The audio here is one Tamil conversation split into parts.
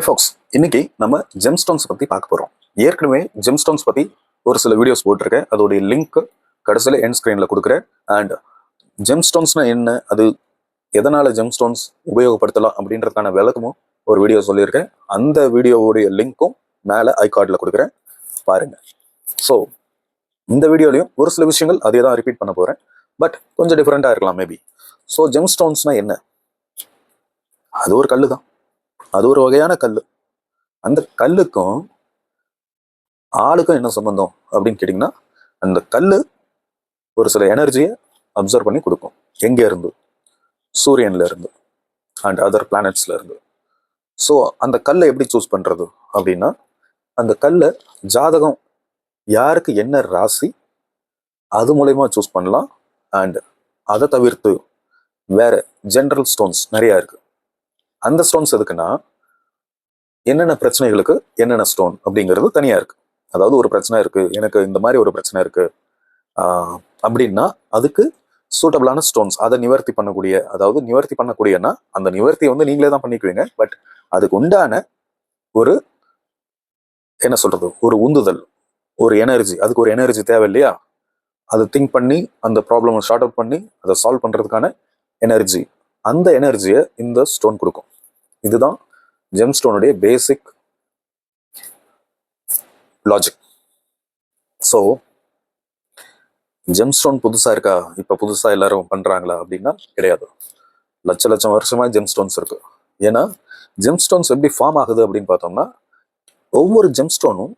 ஃபாக்ஸ் இன்னைக்கு நம்ம ஜெம்ஸ்டோன்ஸ் பத்தி பார்க்க போறோம். ஏற்கனவே ஜெம்ஸ்டோன்ஸ் பத்தி ஒரு சில வீடியோஸ் போட்டிருக்கேன். அதோடைய லிங்க் கடைசியில் எண்ட் ஸ்கிரீன்ல கொடுக்குறேன். அண்ட் ஜெம்ஸ்டோன்ஸ்னா என்ன, அது எதனால ஜெம்ஸ்டோன்ஸ் உபயோகப்படுத்தலாம் அப்படின்றதுக்கான விளக்கமும் ஒரு வீடியோ சொல்லியிருக்கேன். அந்த வீடியோவுடைய லிங்க்கும் மேலே ஐகார்டில் கொடுக்குறேன், பாருங்க. ஸோ இந்த வீடியோலையும் ஒரு சில விஷயங்கள் அதே தான் ரிப்பீட் பண்ண போறேன், பட் கொஞ்சம் டிஃப்ரெண்டா இருக்கலாம் மேபி. ஸோ ஜெம்ஸ்டோன்ஸ்னா என்ன? அது ஒரு கல்லு தான், அது ஒரு வகையான கல். அந்த கல்லுக்கும் ஆளுக்கும் என்ன சம்பந்தம் அப்படின்னு கேட்டிங்கன்னா, அந்த கல் ஒரு சில எனர்ஜியை அப்சர்வ் பண்ணி கொடுக்கும். எங்க இருந்து? சூரியன்ல இருந்து அண்ட் அதர் பிளானட்ஸ்ல இருந்து. ஸோ அந்த கல்லை எப்படி சூஸ் பண்றது அப்படின்னா, அந்த கல்லை ஜாதகம் யாருக்கு என்ன ராசி அது மூலயமா சூஸ் பண்ணலாம். அண்ட் அதை தவிர்த்து வேற ஜென்ரல் ஸ்டோன்ஸ் நிறைய இருக்கு. அந்த ஸ்டோன்ஸ் எதுக்குன்னா, என்னென்ன பிரச்சனைகளுக்கு என்னென்ன ஸ்டோன் அப்படிங்கிறது தனியா இருக்கு. அதாவது ஒரு பிரச்சனை இருக்கு, எனக்கு இந்த மாதிரி ஒரு பிரச்சனை இருக்கு அப்படின்னா அதுக்கு சூட்டபிளான ஸ்டோன்ஸ், அதை நிவர்த்தி பண்ணக்கூடிய, அதாவது நிவர்த்தி பண்ணக்கூடியன்னா அந்த நிவர்த்தியை வந்து நீங்களே தான் பண்ணிக்குவீங்க, பட் அதுக்கு உண்டான ஒரு என்ன சொல்றது, ஒரு உந்துதல், ஒரு எனர்ஜி, அதுக்கு ஒரு எனர்ஜி தேவை இல்லையா? அதை திங்க் பண்ணி அந்த ப்ராப்ளமை ஷார்ட் அவுட் பண்ணி அதை சால்வ் பண்றதுக்கான எனர்ஜி, அந்த எனர்ஜியை இந்த ஸ்டோன் கொடுக்கும். இதுதான் ஜெம்ஸ்டோனுடைய பேசிக் லாஜிக். ஸோ ஜெம்ஸ்டோன் புதுசா இருக்கா, இப்ப புதுசா எல்லாரும் பண்றாங்களா அப்படின்னா கிடையாது. லட்ச லட்சம் வருஷமா ஜெம்ஸ்டோன்ஸ் இருக்கு. ஏன்னா ஜெம்ஸ்டோன்ஸ் எப்படி ஃபார்ம் ஆகுது அப்படின்னு பார்த்தோம்னா, ஒவ்வொரு ஜெம்ஸ்டோனும்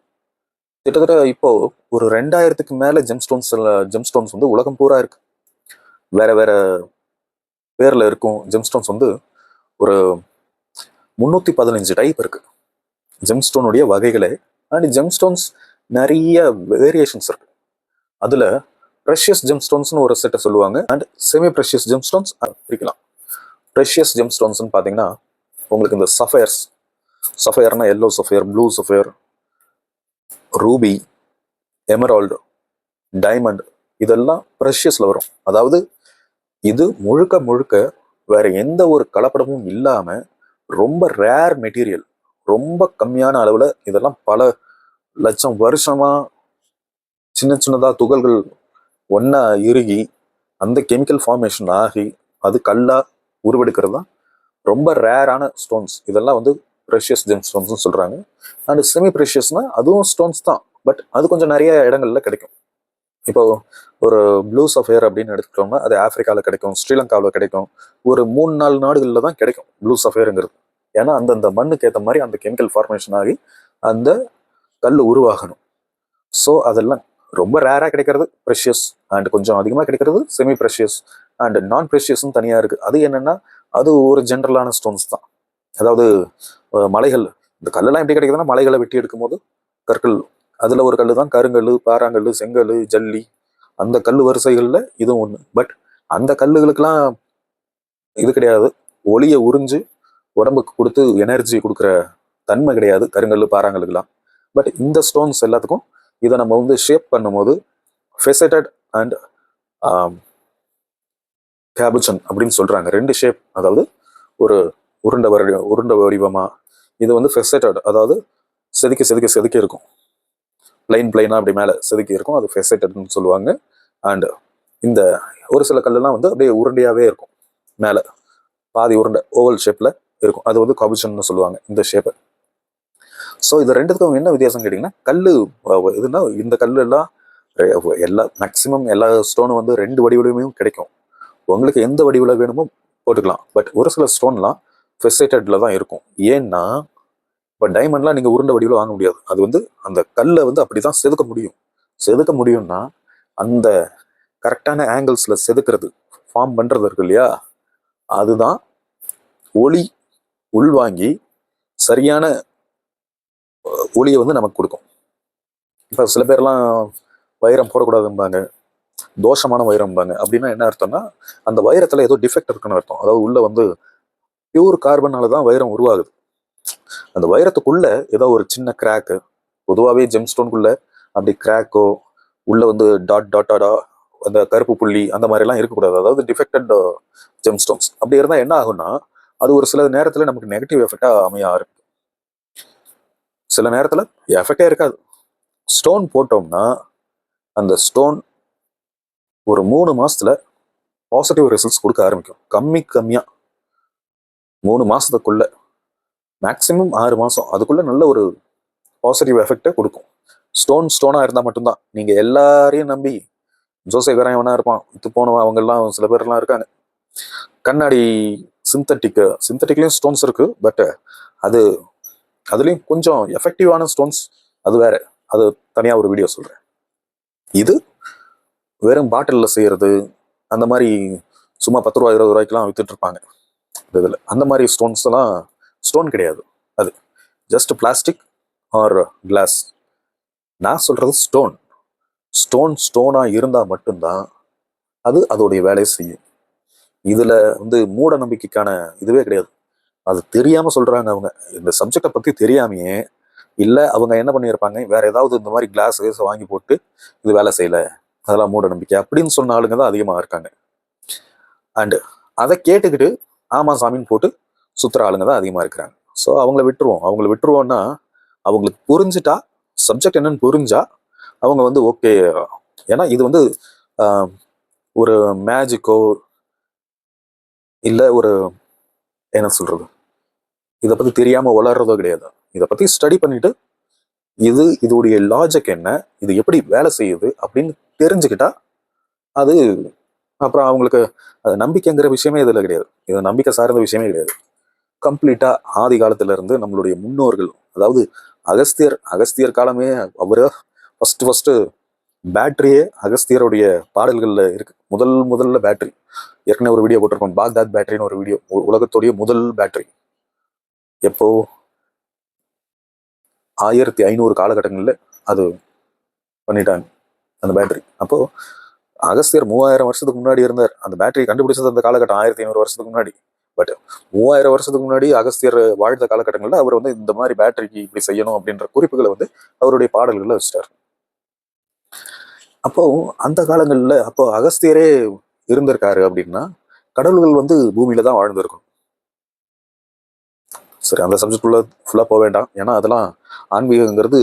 கிட்டத்தட்ட இப்போ ஒரு 2000க்கு மேல ஜெம்ஸ்டோன்ஸ் வந்து உலகம் பூரா இருக்கு. வேற வேற பேர்ல இருக்கும் ஜெம்ஸ்டோன்ஸ் வந்து ஒரு 315 டைப் இருக்கு ஜெம்ஸ்டோனுடைய வகைகளே. அண்ட் ஜெம்ஸ்டோன்ஸ் நிறைய வேரியேஷன்ஸ் இருக்கு. அதுல ப்ரெஷியஸ் ஜெம்ஸ்டோன்ஸ்னு ஒரு செட்டை சொல்லுவாங்க, அண்ட் செமி ப்ரெஷியஸ் ஜெம்ஸ்டோன்ஸ் பிரிக்கலாம். ப்ரெஷியஸ் ஜெம்ஸ்டோன்ஸ்னு பார்த்தீங்கன்னா உங்களுக்கு இந்த சஃபயர்னா yellow sapphire, blue sapphire, ruby, emerald, diamond, இதெல்லாம் ப்ரெஷியஸ்ல வரும். அதாவது இது முழுக்க முழுக்க வேற எந்த ஒரு கலப்படமும் இல்லாம ரொம்ப ரேர் மெட்டீரியல், ரொம்ப கம்மியான அளவுல, இதெல்லாம் பல லட்சம் வருஷமா சின்ன சின்னதா துகள்கள் ஒன்னா இறுகி அந்த கெமிக்கல் ஃபார்மேஷன் ஆகி அது கல்லா உருவெடுக்கிறது தான் ரொம்ப ரேரான ஸ்டோன்ஸ். இதெல்லாம் வந்து ப்ரெஷியஸ் ஜெம் ஸ்டோன்ஸ் சொல்றாங்க. அண்ட் செமி ப்ரெஷியஸ்னா அதுவும் ஸ்டோன்ஸ் தான், பட் அது கொஞ்சம் நிறைய இடங்கள்ல கிடைக்கும். இப்போ ஒரு ப்ளூ சஃபயர் அப்படின்னு எடுத்துக்கிட்டோம்னா அது ஆப்பிரிக்காவில் கிடைக்கும், ஸ்ரீலங்காவில் கிடைக்கும், ஒரு 3-4 நாடுகளில் தான் கிடைக்கும் ப்ளூ சஃபயருங்கிறது. ஏன்னா அந்தந்த மண்ணுக்கு ஏற்ற மாதிரி அந்த கெமிக்கல் ஃபார்மேஷன் ஆகி அந்த கல் உருவாகணும். ஸோ அதெல்லாம் ரொம்ப ரேராக கிடைக்கிறது ப்ரெஷியஸ், அண்ட் கொஞ்சம் அதிகமாக கிடைக்கிறது செமி ப்ரெஷியஸ், அண்ட் நான் ப்ரெஷியஸ்ன்னு தனியாக இருக்குது. அது என்னென்னா அது ஒரு ஜென்ரலான ஸ்டோன்ஸ் தான். அதாவது மலைகள், இந்த கல்லெல்லாம் எப்படி கிடைக்குதுன்னா மலைகளை வெட்டி எடுக்கும் போது கற்கள், அதில் ஒரு கல் தான் கருங்கல், பாறாங்கல், செங்கல், ஜல்லி, அந்த கல் வரிசைகளில் இதுவும் ஒன்று. பட் அந்த கல்லுகளுக்கெல்லாம் இது கிடையாது, ஒளியை உறிஞ்சு உடம்புக்கு கொடுத்து எனர்ஜி கொடுக்குற தன்மை கிடையாது கருங்கல் பாறாங்கலுக்கெல்லாம். பட் இந்த ஸ்டோன்ஸ் எல்லாத்துக்கும் இதை நம்ம வந்து ஷேப் பண்ணும்போது ஃபெசட்டட் அண்ட் கேபுச்சன் அப்படின்னு சொல்றாங்க. 2 ஷேப், அதாவது ஒரு உருண்ட வடிவமா, இது வந்து ஃபெசட்டட், அதாவது செதுக்கி செதுக்கி செதுக்கி இருக்கும், பிளைனா அப்படி மேலே செதுக்கி இருக்கும், அது ஃபெசட்டட்னு சொல்லுவாங்க. அண்ட் இந்த ஒரு சில கல்லெல்லாம் வந்து அப்படியே உருண்டையாவே இருக்கும், மேலே பாதி உருண்டை ஓவல் ஷேப்ல இருக்கும், அது வந்து காபுச்சன் சொல்லுவாங்க இந்த ஷேப்பை. ஸோ இது ரெண்டுத்துக்கும் என்ன வித்தியாசம் கேட்டிங்கன்னா, கல் இதுனா இந்த கல் எல்லாம் எல்லா மேக்சிமம் எல்லா ஸ்டோனும் வந்து 2 வடிவிலுமே கிடைக்கும். உங்களுக்கு எந்த வடிவில் வேணுமோ போட்டுக்கலாம். பட் ஒரு சில ஸ்டோன்லாம் ஃபெசட்டட்ல தான் இருக்கும். ஏன்னா இப்போ டைமண்ட்லாம் நீங்கள் உருண்டை வடிவில் வாங்க முடியாது. அது வந்து அந்த கல்லை வந்து அப்படிதான் செதுக்க முடியும்னா அந்த கரெக்டான ஆங்கிள்ஸில் செதுக்கிறது, ஃபார்ம் பண்ணுறது இருக்கு இல்லையா, அதுதான் ஒளி உள்வாங்கி சரியான ஒளியை வந்து நமக்கு கொடுக்கும். இப்போ சில பேர்லாம் வைரம் போடக்கூடாதும்பாங்க, தோஷமான வைரம்பாங்க. அப்படின்னா என்ன அர்த்தம்னா அந்த வைரத்தில் ஏதோ டிஃபெக்ட் இருக்குன்னு அர்த்தம். அதாவது உள்ள வந்து பியூர் கார்பனால தான் வைரம் உருவாகுது. அந்த வைரத்துக்குள்ள ஏதோ ஒரு சின்ன கிராக்கு, பொதுவாகவே ஜெம்ஸ்டோனுக்குள்ள அப்படி கிராக்கோ உள்ள வந்து டாட்டா அந்த கருப்பு புள்ளி அந்த மாதிரிலாம் இருக்கக்கூடாது. அதாவது டிஃபெக்டட் ஜெம்ஸ்டோன்ஸ் அப்படி இருந்தால் என்ன ஆகும்னா அது ஒரு சில நேரத்தில் நமக்கு நெகட்டிவ் எஃபெக்டாக அமைய ஆரம்பிக்கும். சில நேரத்தில் எஃபெக்டே இருக்காது. ஸ்டோன் போட்டோம்னா அந்த ஸ்டோன் ஒரு 3 மாசத்துல பாசிட்டிவ் ரிசல்ட்ஸ் கொடுக்க ஆரம்பிக்கும். கம்மியா 3 மாசத்துக்குள்ள, மேக்சிமம் 6 மாசம், அதுக்குள்ள நல்ல ஒரு பாசிட்டிவ் எஃபெக்டை கொடுக்கும். ஸ்டோனா இருந்தா மட்டும்தான். நீங்க எல்லாரையும் நம்பி ஜோசியக்காரன் எவனா இருப்பான், இது போனவன், அவங்க எல்லாம் சில பேர்லாம் இருக்காங்க. கண்ணாடி சிந்தட்டிக்லயும் ஸ்டோன்ஸ் இருக்கு. பட் அது அதுலயும் கொஞ்சம் எஃபெக்டிவான ஸ்டோன்ஸ், அது வேற. அது தனியா ஒரு வீடியோ சொல்றேன். இது வெறும் பாட்டிலில் செய்யறது, அந்த மாதிரி சும்மா 10 ரூபா 20 ரூபாய்க்குலாம் வித்துட்டு இருப்பாங்க இதில். அந்த மாதிரி ஸ்டோன்ஸ் எல்லாம் ஸ்டோன் கிடையாது. அது ஜஸ்ட் பிளாஸ்டிக் ஆர் கிளாஸ். நான் சொல்றது ஸ்டோனா இருந்தா மட்டும்தான் அது அதோடைய வேலையை செய்யும். இதுல மூட நம்பிக்கைக்கான இதுவே கிடையாது. அது தெரியாம சொல்றாங்க அவங்க. இந்த சப்ஜெக்டை பத்தி தெரியாமையே, இல்ல அவங்க என்ன பண்ணியிருப்பாங்க, வேற ஏதாவது இந்த மாதிரி கிளாஸ் வாங்கி போட்டு இது வேலை செய்யல, அதெல்லாம் மூட நம்பிக்கை அப்படின்னு சொன்ன ஆளுங்க தான் அதிகமா இருக்காங்க. அண்ட் அதை கேட்டுக்கிட்டு ஆமா சாமின்னு போட்டு சுத்துற ஆளுங்க தான் அதிகமா இருக்கிறாங்க. ஸோ அவங்கள விட்டுருவோம்னா, அவங்களுக்கு புரிஞ்சுட்டா, சப்ஜெக்ட் என்னன்னு புரிஞ்சா அவங்க ஓகே. ஏன்னா இது ஒரு மேஜிக்கோ இல்ல ஒரு என்ன சொல்றது, இதை பத்தி தெரியாம வளர்றதோ கிடையாது. இதை பத்தி ஸ்டடி பண்ணிட்டு இதோடைய லாஜிக் என்ன, இது எப்படி வேலை செய்யுது அப்படின்னு தெரிஞ்சுக்கிட்டா அது அப்புறம் அவங்களுக்கு அது நம்பிக்கைங்கிற விஷயமே இதுல கிடையாது. இது நம்பிக்கை சார்ந்த விஷயமே கிடையாது. கம்ப்ளீட்டா ஆதி காலத்துல இருந்து நம்மளுடைய முன்னோர்கள், அதாவது அகஸ்தியர் காலமே அவரு ஃபர்ஸ்ட் பேட்டரியே அகஸ்தியருடைய பாடல்கள்ல இருக்கு. முதல்ல பேட்டரி, ஏற்கனவே ஒரு வீடியோ போட்டிருக்கோம், பாக்தாத் பேட்டரின்னு ஒரு வீடியோ. உலகத்துடைய முதல் பேட்டரி எப்போ 1500 காலகட்டங்கள்ல அது பண்ணிட்டாங்க அந்த பேட்டரி. அப்போ அகஸ்தியர் 3000 வருஷத்துக்கு முன்னாடி இருந்தார். அந்த பேட்டரி கண்டுபிடிச்சது அந்த காலகட்டம் 1500 வருஷத்துக்கு முன்னாடி. பட் 3000 வருஷத்துக்கு முன்னாடி அகஸ்தியர் வாழ்ந்த காலகட்டங்கள்ல அவர் இந்த மாதிரி பேட்டரிக்கு இப்படி செய்யணும் அப்படின்ற குறிப்புகளை அவருடைய பாடல்கள்ல வச்சிட்டார். அப்போ அந்த காலங்கள்ல அப்போ அகஸ்தியரே இருந்திருக்காரு அப்படின்னா கடவுள்கள் பூமியில தான் வாழ்ந்திருக்கும். சரி, அந்த சப்ஜெக்ட் ஃபுல்லா போக வேண்டாம். ஏன்னா அதெல்லாம் ஆன்மீகங்கிறது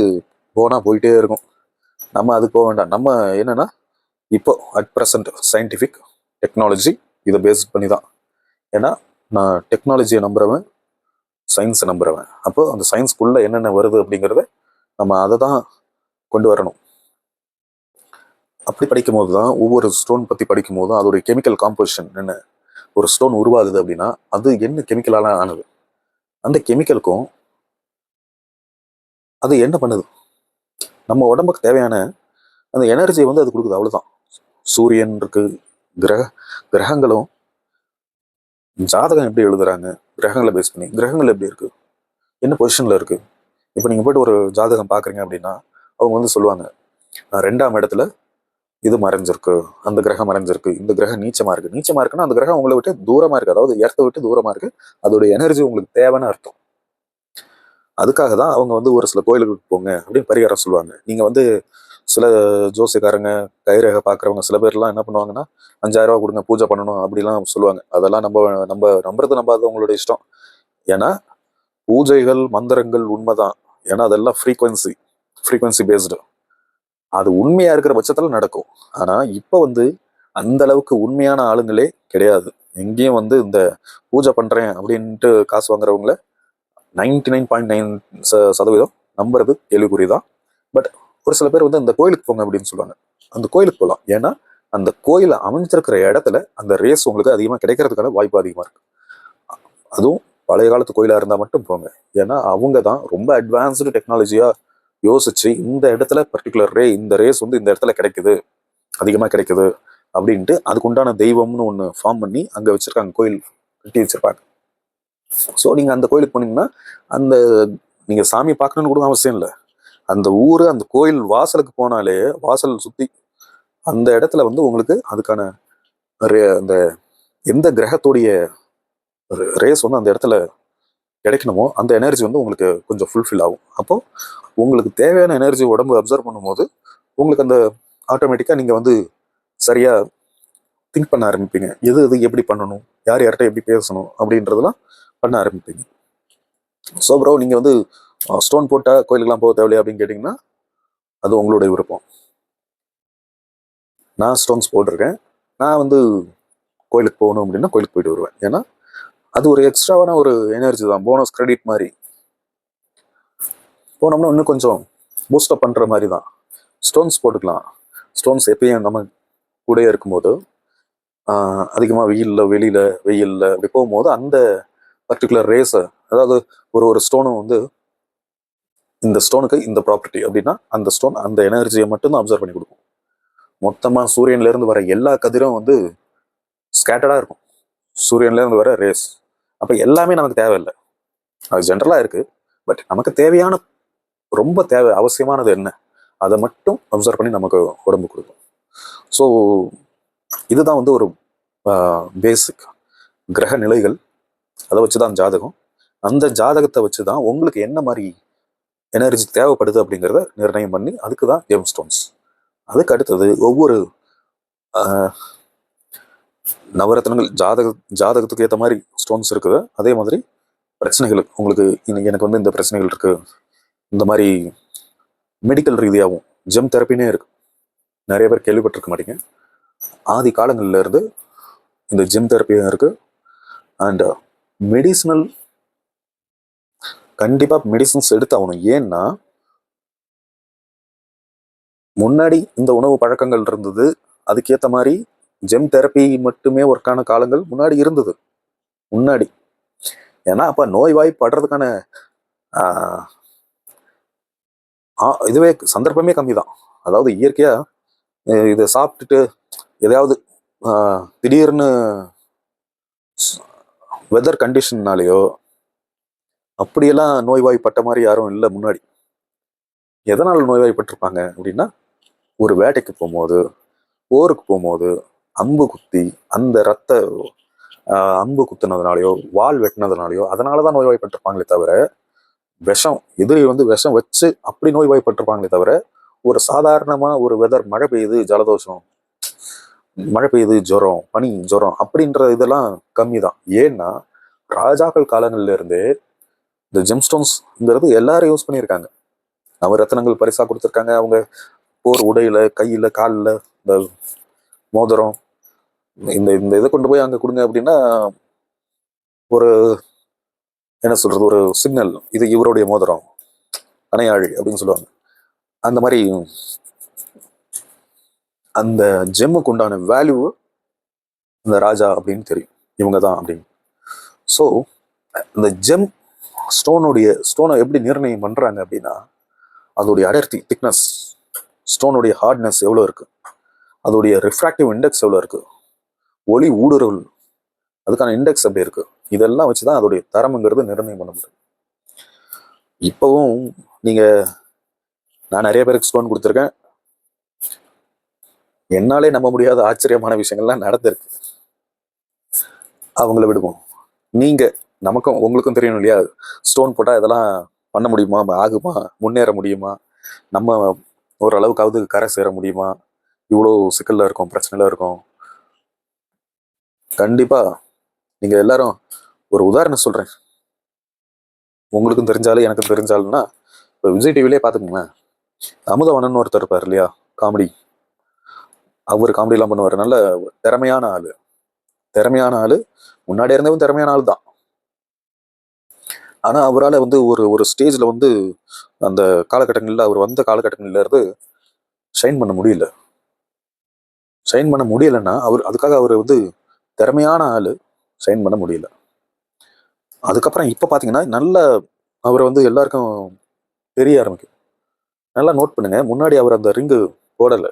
போனா போயிட்டே இருக்கும். நம்ம அதுக்கு போக வேண்டாம். நம்ம என்னன்னா இப்போ அட் ப்ரெசன்ட் சயின்டிஃபிக் டெக்னாலஜி இதை பேஸ் பண்ணி தான். ஏன்னா நான் டெக்னாலஜியை நம்புறவன், சயின்ஸை நம்புறவன். அப்போ அந்த சயின்ஸ்குள்ள என்னென்ன வருது அப்படிங்கிறத நம்ம அதை தான் கொண்டு வரணும். அப்படி படிக்கும் போது தான், ஒவ்வொரு ஸ்டோன் பத்தி படிக்கும் போதும் அதோடைய கெமிக்கல் காம்போசிஷன் என்ன, ஒரு ஸ்டோன் உருவாகுது அப்படின்னா அது என்ன கெமிக்கலால ஆனது, அந்த கெமிக்கலுக்கும் அது என்ன பண்ணுது, நம்ம உடம்புக்கு தேவையான அந்த எனர்ஜியை அது கொடுக்குது. அவ்வளவுதான். சூரியன் இருக்கு, கிரகங்களும் ஜாதகம் எப்படி எழுதுறாங்க, கிரகங்களை பேஸ் பண்ணி கிரகங்கள் எப்படி இருக்கு, என்ன பொசிஷன்ல இருக்கு. இப்போ நீங்க போயிட்டு ஒரு ஜாதகம் பாக்குறீங்க அப்படின்னா அவங்க சொல்லுவாங்க, 2ஆம் இடத்துல இது மறைஞ்சிருக்கு, அந்த கிரகம் மறைஞ்சிருக்கு, இந்த கிரகம் நீச்சமா இருக்குன்னா அந்த கிரகம் உங்களை விட்டு தூரமா இருக்கு, அதாவது எர்த்தை விட்டு தூரமா இருக்கு, அதோட எனர்ஜி உங்களுக்கு தேவைன்னு அர்த்தம். அதுக்காக தான் அவங்க ஒரு சில கோயில்களுக்கு போங்க அப்படின்னு பரிகாரம் சொல்லுவாங்க. நீங்க சில ஜோசியக்காரங்க, கைரேகை பாக்குறவங்க சில பேர்லாம் என்ன பண்ணுவாங்கன்னா 5000 ரூபா கொடுங்க பூஜை பண்ணணும் அப்படிலாம் சொல்லுவாங்க. அதெல்லாம் நம்புறது நம்பாதது உங்களோட இஷ்டம். ஏன்னா பூஜைகள் மந்திரங்கள் உண்மைதான். ஏன்னா அதெல்லாம் ஃப்ரீக்வன்சி பேஸ்டு. அது உண்மையா இருக்கிற பட்சத்துல நடக்கும். ஆனா இப்ப அந்த அளவுக்கு உண்மையான ஆளுங்களே கிடையாது. எங்கேயும் இந்த பூஜை பண்றேன் அப்படின்ட்டு காசு வாங்குறவங்கள 99.9% நம்புறது கேள்விக்குறிதான். பட் ஒரு சில பேர் இந்த கோயிலுக்கு போங்க அப்படின்னு சொல்லுவாங்க. அந்த கோயிலுக்கு போகலாம். ஏன்னா அந்த கோயிலை அமைஞ்சிருக்கிற இடத்துல அந்த ரேஸ் உங்களுக்கு அதிகமா கிடைக்கிறதுக்கான வாய்ப்பு அதிகமா இருக்கு. அதுவும் பழைய காலத்து கோயிலா இருந்தா மட்டும் போங்க. ஏன்னா அவங்க தான் ரொம்ப அட்வான்ஸ்டு டெக்னாலஜியா யோசிச்சு இந்த இடத்துல பர்டிகுலர் இந்த ரேஸ் இந்த இடத்துல கிடைக்குது, அதிகமா கிடைக்குது அப்படின்ட்டு அதுக்கு உண்டான தெய்வம்னு ஒண்ணு ஃபார்ம் பண்ணி அங்க வச்சிருக்காங்க, கோயில் கட்டி வச்சிருப்பாங்க. ஸோ நீங்க அந்த கோயிலுக்கு போனீங்கன்னா அந்த நீங்க சாமி பார்க்கணும்னு கூட அவசியம் இல்லை. அந்த ஊரு அந்த கோயில் வாசலுக்கு போனாலே வாசல் சுத்தி அந்த இடத்துல உங்களுக்கு அதுக்கான அந்த எந்த கிரகத்துடைய ரேஸ் அந்த இடத்துல கிடைக்கணுமோ அந்த எனர்ஜி உங்களுக்கு கொஞ்சம் ஃபுல்ஃபில் ஆகும். அப்போ உங்களுக்கு தேவையான எனர்ஜி உடம்பு அப்சர்வ் பண்ணும்போது உங்களுக்கு அந்த ஆட்டோமேட்டிக்கா நீங்க சரியா திங்க் பண்ண ஆரம்பிப்பீங்க. எது எப்படி பண்ணணும், யார்கிட்ட எப்படி பேசணும் அப்படின்றதெல்லாம் பண்ண ஆரம்பிப்பீங்க. ஸோ ப்ரோ, நீங்க ஸ்டோன் போட்டால் கோயிலுக்கெல்லாம் போக தேவையில்லையா அப்படின்னு கேட்டிங்கன்னா அது உங்களுடைய விருப்பம். நான் ஸ்டோன்ஸ் போட்டிருக்கேன். நான் வந்து கோயிலுக்கு போகணும் அப்படின்னா கோயிலுக்கு போயிட்டு வருவேன். ஏன்னா அது ஒரு எக்ஸ்ட்ராவான ஒரு எனர்ஜி தான், போனஸ் கிரெடிட் மாதிரி. போனோம்னா இன்னும் கொஞ்சம் பூஸ்டப் பண்ணுற மாதிரி தான். ஸ்டோன்ஸ் போட்டுக்கலாம். ஸ்டோன்ஸ் எப்பயும் நம்ம கூடயே இருக்கும்போது அதிகமாக வெயிலில் அப்படி போகும்போது அந்த பர்டிகுலர் ரேஸை, அதாவது ஒரு ஸ்டோனும் வந்து இந்த ஸ்டோனுக்கு இந்த ப்ராப்பர்ட்டி அப்படின்னா அந்த ஸ்டோன் அந்த எனர்ஜியை மட்டும்தான் அப்சர்வ் பண்ணி கொடுக்கும். மொத்தமாக சூரியன்லேருந்து வர எல்லா கதிரும் வந்து ஸ்கேட்டர்டாக இருக்கும். சூரியன்லேருந்து வர ரேஸ். அப்போ எல்லாமே நமக்கு தேவையில்லை, அது ஜென்ரலாக இருக்குது. பட் நமக்கு தேவையான ரொம்ப அவசியமானது என்ன, அதை மட்டும் அப்சர்வ் பண்ணி நமக்கு உடம்பு கொடுக்கும். ஸோ இதுதான் வந்து ஒரு பேசிக் கிரக நிலைகள். அதை வச்சு தான் ஜாதகம். அந்த ஜாதகத்தை வச்சு தான் உங்களுக்கு என்ன மாதிரி எனர்ஜி தேவைப்படுது அப்படிங்கிறத நிர்ணயம் பண்ணி அதுக்கு தான் ஜெம் ஸ்டோன்ஸ். அதுக்கு அடுத்தது ஒவ்வொரு நவரத்னங்கள் ஜாதகத்துக்கு ஏற்ற மாதிரி ஸ்டோன்ஸ் இருக்குது. அதே மாதிரி பிரச்சனைகளுக்கு உங்களுக்கு எனக்கு வந்து இந்த பிரச்சனைகள் இருக்கு, இந்த மாதிரி மெடிக்கல் ரீதியாகவும் ஜெம் தெரப்பினே இருக்கு. நிறைய பேர் கேள்விப்பட்டிருக்க மாட்டீங்க. ஆதி காலங்கள்ல இருந்து இந்த ஜெம் தெரப்பியும் இருக்கு. அண்ட் மெடிசினல், கண்டிப்பா மெடிசன்ஸ் எடுத்தாகணும். ஏன்னா முன்னாடி இந்த உணவு பழக்கங்கள் இருந்தது, அதுக்கேற்ற மாதிரி ஜெம் தெரப்பி மட்டுமே ஒர்க்கான காலங்கள் முன்னாடி இருந்தது. முன்னாடி ஏன்னா அப்ப நோய்வாய்ப்படுறதுக்கான இதுவே சந்தர்ப்பமே கம்மி தான். அதாவது இயற்கையா இதை சாப்பிட்டுட்டு எதையாவது திடீர்னு வெதர் கண்டிஷன்னாலேயோ அப்படியெல்லாம் நோய்வாய்ப்பட்ட மாதிரி யாரும் இல்லை முன்னாடி. எதனால் நோய்வாய்ப்பட்டிருப்பாங்க அப்படின்னா, ஒரு வேட்டைக்கு போகும்போது, போருக்கு போகும்போது அம்பு குத்தி அந்த அம்பு குத்துனதுனாலையோ வால் வெட்டினதுனாலையோ அதனாலதான் நோய்வாய்ப்பட்டிருப்பாங்களே தவிர, எதிரி வந்து விஷம் வச்சு அப்படி நோய்வாய்ப்பட்டிருப்பாங்களே தவிர, ஒரு சாதாரணமா ஒரு வெதர் மழை பெய்யுது ஜலதோஷம், மழை பெய்யுது ஜுரம், பனி ஜுரம் அப்படின்ற இதெல்லாம் கம்மி தான். ஏன்னா ராஜாக்கள் காலங்கள்ல இருந்தே இந்த ஜெம்ஸ்டோன்ஸ்ங்கிறது எல்லாரும் யூஸ் பண்ணியிருக்காங்க. நவரத்னங்கள் பரிசா கொடுத்துருக்காங்க. அவங்க போர் உடையில, கையில, காலில் இந்த மோதிரம், இந்த இந்த இதை கொண்டு போய் அங்க கொடுங்க அப்படின்னா ஒரு என்ன சொல்றது, ஒரு சிக்னல், இது இவருடைய மோதிரம், அணையாழி அப்படின்னு சொல்லுவாங்க. அந்த மாதிரி அந்த ஜெம்முக்கு உண்டான வேல்யூ இந்த ராஜா அப்படின்னு தெரியும், இவங்க தான் அப்படின்னு. ஸோ இந்த ஜெம் ஸ்டோனை எப்படி நிர்ணயம் பண்றாங்க அப்படின்னா, அதோடைய அடர்த்தி, திக்னஸ், ஸ்டோனுடைய ஹார்ட்னஸ் எவ்வளோ இருக்கு, அதோடைய ரிஃப்ராக்டிவ் இண்டெக்ஸ் எவ்வளோ இருக்கு, ஒளி ஊடுருவல் அதுக்கான இண்டெக்ஸ் எப்படி இருக்கு, இதெல்லாம் வச்சுதான் அதோடைய தரம்ங்கிறது நிர்ணயம் பண்ண முடியும். இப்பவும் நான் நிறைய பேருக்கு ஸ்டோன் கொடுத்துருக்கேன். என்னாலே நம்ப முடியாத ஆச்சரியமான விஷயங்கள்லாம் நடந்திருக்கு. அவங்கள விடுவோம். உங்களுக்கும் தெரியணும் இல்லையா, ஸ்டோன் போட்டா இதெல்லாம் பண்ண முடியுமா, ஆகுமா, முன்னேற முடியுமா, நம்ம ஓரளவுக்காவது கரை சேர முடியுமா, இவ்வளோ சிக்கல்ல இருக்கும், பிரச்சனைல இருக்கும். கண்டிப்பா நீங்க எல்லாரும், ஒரு உதாரணம் சொல்றேன், உங்களுக்கும் தெரிஞ்சாலும் எனக்கும் தெரிஞ்சாலும்னா, இப்போ விஜய் டிவிலே பாத்துக்கோங்களேன், அமுதவனன் ஒருத்தர் இருப்பார் இல்லையா, காமெடி. அவர் காமெடிலாம் பண்ணுவார். நல்ல திறமையான ஆளு, முன்னாடி இருந்தவன் திறமையான ஆள் தான். ஆனா அவரால் வந்து ஒரு ஸ்டேஜ்ல வந்து அந்த காலகட்டங்கள்ல, அவர் வந்த காலகட்டங்கள்ல இருந்து ஷைன் பண்ண முடியலன்னா அதுக்காக அவர் வந்து திறமையான ஆளு, ஷைன் பண்ண முடியல. அதுக்கப்புறம் இப்ப பாத்தீங்கன்னா நல்ல அவரை வந்து எல்லாருக்கும் தெரிய ஆரம்பிக்கும். நல்லா நோட் பண்ணுங்க, முன்னாடி அவர் அந்த ரிங்கு போடல,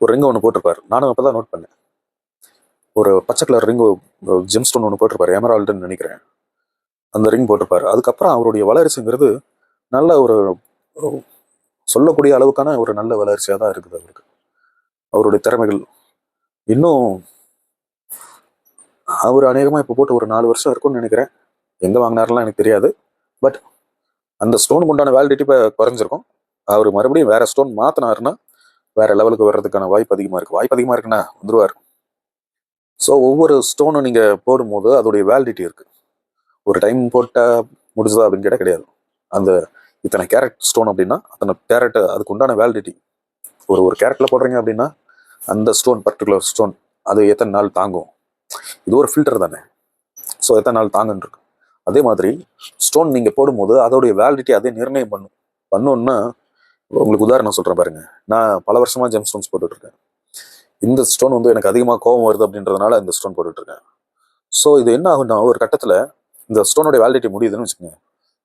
ஒரு ரிங்கு ஒன்று போட்டிருப்பாரு. நானும் அப்பதான் நோட் பண்ணேன். ஒரு பச்சை கலர் ரிங்கு, ஜெம்ஸ்டோன் ஒன்று போட்டிருப்பாரு, எமரால்டுன்னு நினைக்கிறேன். அந்த ரிங் போட்டிருப்பாரு. அதுக்கப்புறம் அவருடைய வளர்ச்சிங்கிறது நல்ல ஒரு சொல்லக்கூடிய அளவுக்கான ஒரு நல்ல வளர்ச்சியா தான் இருக்குது அவருக்கு. அவருடைய திறமைகள் இன்னும் அவர் அநேகமா இப்போ போட்டு ஒரு 4 வருஷம் இருக்கும்னு நினைக்கிறேன். எங்க வாங்கினாரெல்லாம் எனக்கு தெரியாது. பட் அந்த ஸ்டோனுக்கு உண்டான வேலிடிட்டி இப்போ குறைஞ்சிருக்கும். அவர் மறுபடியும் வேற ஸ்டோன் மாத்தினாருன்னா வேற லெவலுக்கு வர்றதுக்கான வாய்ப்பு அதிகமா இருக்குன்னா வந்துருவார். ஸோ ஒவ்வொரு ஸ்டோனும் நீங்க போடும்போது அதோடைய வேலிடிட்டி இருக்கு. ஒரு டைம் போட்டா முடிஞ்சதா அப்படின்னு கேட்டால் கிடையாது. அந்த இத்தனை கேரட் ஸ்டோன் அப்படின்னா அத்தனை கேரட் அதுக்கு உண்டான வேலிடிட்டி. ஒரு கேரட்டில் போடுறீங்க அப்படின்னா அந்த ஸ்டோன் பர்டிகுலர் ஸ்டோன் அது எத்தனை நாள் தாங்கும், இது ஒரு ஃபில்டர் தானே. ஸோ எத்தனை நாள் தாங்குன்னு இருக்கு. அதே மாதிரி ஸ்டோன் நீங்கள் போடும்போது அதோடைய வேலிடிட்டி அதே நிர்ணயம் பண்ணோன்னா உங்களுக்கு உதாரணம் சொல்கிறேன் பாருங்க. நான் பல வருஷமாக ஜெம் ஸ்டோன்ஸ் போட்டுட்ருக்கேன். இந்த ஸ்டோன் வந்து எனக்கு அதிகமாக கோபம் வருது அப்படின்றதுனால இந்த ஸ்டோன் போட்டுட்ருக்கேன். ஸோ இது என்ன ஆகுன்னா ஒரு கட்டத்தில் இந்த ஸ்டோனோடைய வேலிடிட்டி முடியுதுன்னு வச்சுக்கோங்க,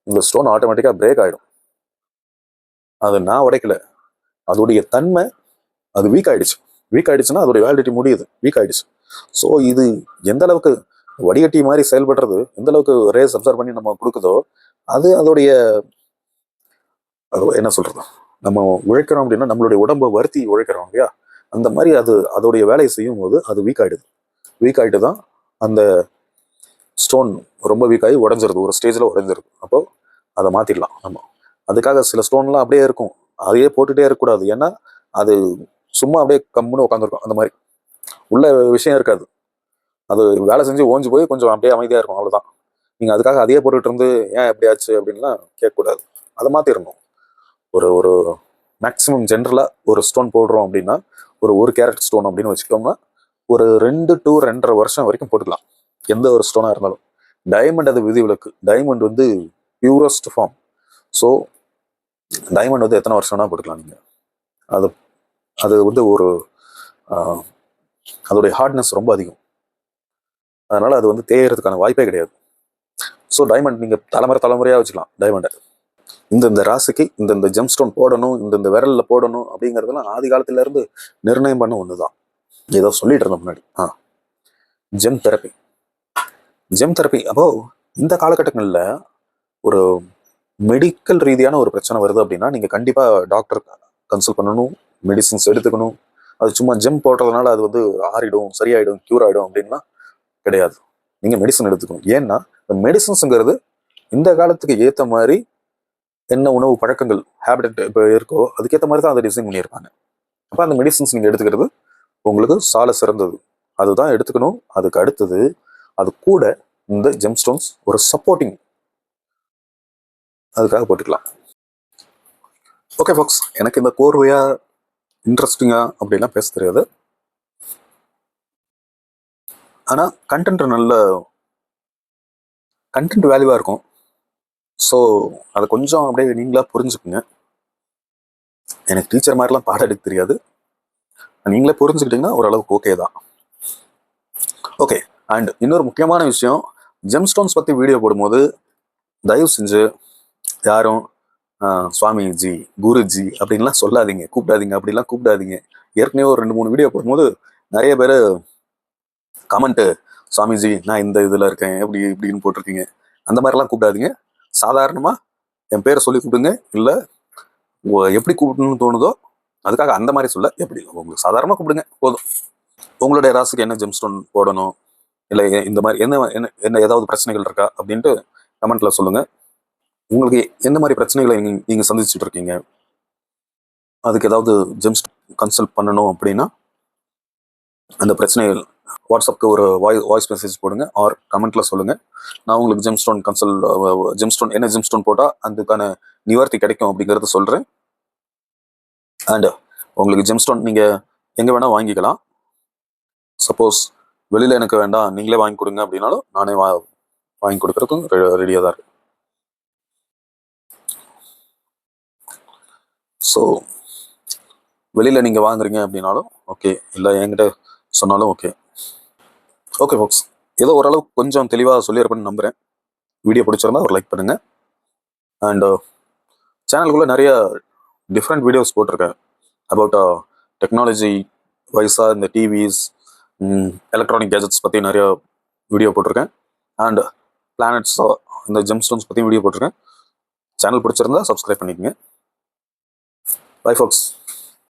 இந்த ஸ்டோன் ஆட்டோமேட்டிக்காக பிரேக் ஆகிடும். அது நான் உடைக்கல, அதோடைய தன்மை அது வீக் ஆயிடுச்சுன்னா அதோடைய வேலிடிட்டி முடியுது, வீக் ஆயிடுச்சு. ஸோ இது எந்த அளவுக்கு வடிகட்டி மாதிரி செயல்படுறது, எந்த அளவுக்கு ரேஸ் அப்சர்வ் பண்ணி நம்ம கொடுக்குதோ அது அதோடைய என்ன சொல்றது, நம்ம உழைக்கிறோம் அப்படின்னா நம்மளுடைய உடம்பை வருத்தி உழைக்கிறோம் இல்லையா, அந்த மாதிரி அது அதோடைய வேலையை செய்யும் போது அது வீக் ஆகிட்டு தான் அந்த ஸ்டோன் ரொம்ப வீக் ஆகி உடஞ்சிருது, ஒரு ஸ்டேஜில் உடஞ்சிருது. அப்போ அதை மாற்றிடலாம் நம்ம. அதுக்காக சில ஸ்டோன்லாம் அப்படியே இருக்கும், அதையே போட்டுகிட்டே இருக்கக்கூடாது. ஏன்னா அது சும்மா அப்படியே கம்முன்னு உட்காந்துருக்கும், அந்த மாதிரி உள்ள விஷயம் இருக்காது. அது வேலை செஞ்சு ஓஞ்சி போய் கொஞ்சம் அப்படியே அமைதியாக இருக்கும், அவ்வளோதான். நீங்கள் அதுக்காக அதையே போட்டுட்டு இருந்து ஏன் எப்படியாச்சு அப்படின்லாம் கேட்கக்கூடாது, அதை மாற்றிடணும். ஒரு மேக்ஸிமம் ஜென்ரலாக ஒரு ஸ்டோன் போடுறோம் அப்படின்னா ஒரு கேரட் ஸ்டோன் அப்படின்னு வச்சுக்கிட்டோம்னா ஒரு 2 to 2.5 வருஷம் வரைக்கும் போட்டுக்கலாம், எந்த ஒரு ஸ்டோனாக இருந்தாலும். டைமண்ட் அது விதிவிலக்கு. டைமண்ட் வந்து பியூரஸ்ட் ஃபார்ம். ஸோ டைமண்ட் வந்து எத்தனை வருஷம்னா போட்டுக்கலாம் நீங்கள். அது வந்து ஒரு அதோடைய ஹார்ட்னஸ் ரொம்ப அதிகம், அதனால் அது வந்து தேயறதுக்கான வாய்ப்பே கிடையாது. ஸோ டைமண்ட் நீங்கள் தலைமுறையாக வச்சுக்கலாம் டைமண்டை. இந்த ராசிக்கு இந்த ஜெம் ஸ்டோன் போடணும், இந்த விரலில் போடணும் அப்படிங்கிறதுலாம் ஆதி காலத்திலேருந்து நிர்ணயம் பண்ண ஒன்று தான். ஏதோ சொல்லிட்டு இருந்தோம் முன்னாடி. GeM therapy. அப்போ இந்த காலகட்டங்களில் ஒரு மெடிக்கல் ரீதியான ஒரு பிரச்சனை வருது அப்படின்னா நீங்கள் கண்டிப்பாக டாக்டர் கன்சல்ட் பண்ணணும், மெடிசின்ஸ் எடுத்துக்கணும். அது சும்மா ஜெம் போடுறதுனால அது வந்து ஆறிடும், சரியாயிடும், க்யூர் ஆகிடும் அப்படின்னா கிடையாது. நீங்கள் மெடிசன் எடுத்துக்கணும். ஏன்னா இந்த மெடிசன்ஸுங்கிறது இந்த காலத்துக்கு ஏற்ற மாதிரி என்ன உணவு பழக்கங்கள் ஹேபிட் இப்போ இருக்கோ அதுக்கேற்ற மாதிரி தான் அதை டிசைன் பண்ணியிருப்பாங்க. அப்போ அந்த மெடிசன்ஸ் நீங்கள் எடுத்துக்கிறது உங்களுக்கு சால சிறந்தது, அதுதான் எடுத்துக்கணும். அதுக்கு அடுத்தது அது கூட இந்த ஜெம் ஸ்டோன்ஸ் ஒரு சப்போர்ட்டிங், அதுக்காக போட்டுக்கலாம். ஓகே ஃபாக்ஸ், எனக்கு இந்த கோர்வையா இன்ட்ரெஸ்டிங்கா அப்படிலாம் பேச தெரியாது. ஆனால் கண்டென்ட் வேல்யூவாக இருக்கும். ஸோ அதை கொஞ்சம் அப்படியே நீங்களாக புரிஞ்சுக்குங்க. எனக்கு டீச்சர் மாதிரிலாம் பாடம் எடுக்க தெரியாது, நீங்களே புரிஞ்சுக்கிட்டீங்கன்னா ஓரளவுக்கு ஓகே தான். ஓகே, அண்ட் இன்னொரு முக்கியமான விஷயம், ஜெம் ஸ்டோன்ஸ் பற்றி வீடியோ போடும்போது தயவு செஞ்சு யாரும் சுவாமிஜி, குருஜி அப்படின்லாம் சொல்லாதீங்க, அப்படிலாம் கூப்பிடாதீங்க. ஏற்கனவே ஒரு 2-3 வீடியோ போடும்போது நிறைய பேர் கமெண்ட்டு சுவாமிஜி நான் இந்த இதில் இருக்கேன் இப்படின்னு போட்டிருக்கீங்க. அந்த மாதிரிலாம் கூப்பிடாதீங்க. சாதாரணமாக என் பேரை சொல்லி கூப்பிடுங்க, இல்லை எப்படி கூப்பிடணும்னு தோணுதோ அதுக்காக அந்த மாதிரி சொல்ல, எப்படி உங்களுக்கு சாதாரணமாக கூப்பிடுங்க போதும். உங்களுடைய ராசிக்கு என்ன ஜெம் ஸ்டோன் போடணும், இல்லை இந்த மாதிரி என்ன ஏதாவது பிரச்சனைகள் இருக்கா அப்படின்ட்டு கமெண்ட்ல சொல்லுங்க. உங்களுக்கு எந்த மாதிரி பிரச்சனைகளை நீங்கள் சந்திச்சுட்டு இருக்கீங்க, அதுக்கு ஏதாவது ஜெம் கன்சல்ட் பண்ணணும் அப்படின்னா அந்த பிரச்சனைகள் வாட்ஸ்அப்க்கு ஒரு வாய்ஸ் மெசேஜ் போடுங்க, ஆர் கமெண்ட்ல சொல்லுங்க. நான் உங்களுக்கு என்ன ஜெம் ஸ்டோன் போட்டால் அதுக்கான நிவர்த்தி கிடைக்கும் அப்படிங்கிறத சொல்கிறேன். அண்ட் உங்களுக்கு ஜெம் ஸ்டோன் நீங்கள் எங்கே வேணால் வாங்கிக்கலாம். சப்போஸ் வெளியில் எனக்கு வேண்டாம் நீங்களே வாங்கி கொடுங்க அப்படின்னாலும் நானே வாங்கி கொடுக்கறதுக்கும் ரெடியாக தான் இருக்கு. ஸோ வெளியில் நீங்கள் வாங்குறீங்க அப்படின்னாலும் ஓகே, இல்லை என்கிட்ட சொன்னாலும் ஓகே. ஓகே ஃபாக்ஸ், ஏதோ ஓரளவுக்கு கொஞ்சம் தெளிவாக சொல்லியிருப்பேன்னு நம்புகிறேன். வீடியோ பிடிச்சிருந்தா ஒரு லைக் பண்ணுங்கள். அண்ட் சேனலுக்குள்ளே நிறைய டிஃப்ரெண்ட் வீடியோஸ் போட்டிருக்கேன் அபவுட் டெக்னாலஜி வைஸாக, இந்த டிவிஸ், எலக்ட்ரானிக் கேஜெட்ஸ் பற்றி நிறைய வீடியோ போட்டிருக்கேன். அண்ட் பிளானட்ஸ், இந்த ஜெம் ஸ்டோன்ஸ் பற்றி வீடியோ போட்டிருக்கேன். சேனல் பிடிச்சிருந்தா சப்ஸ்கிரைப் பண்ணிக்கோங்க. Bye Fox.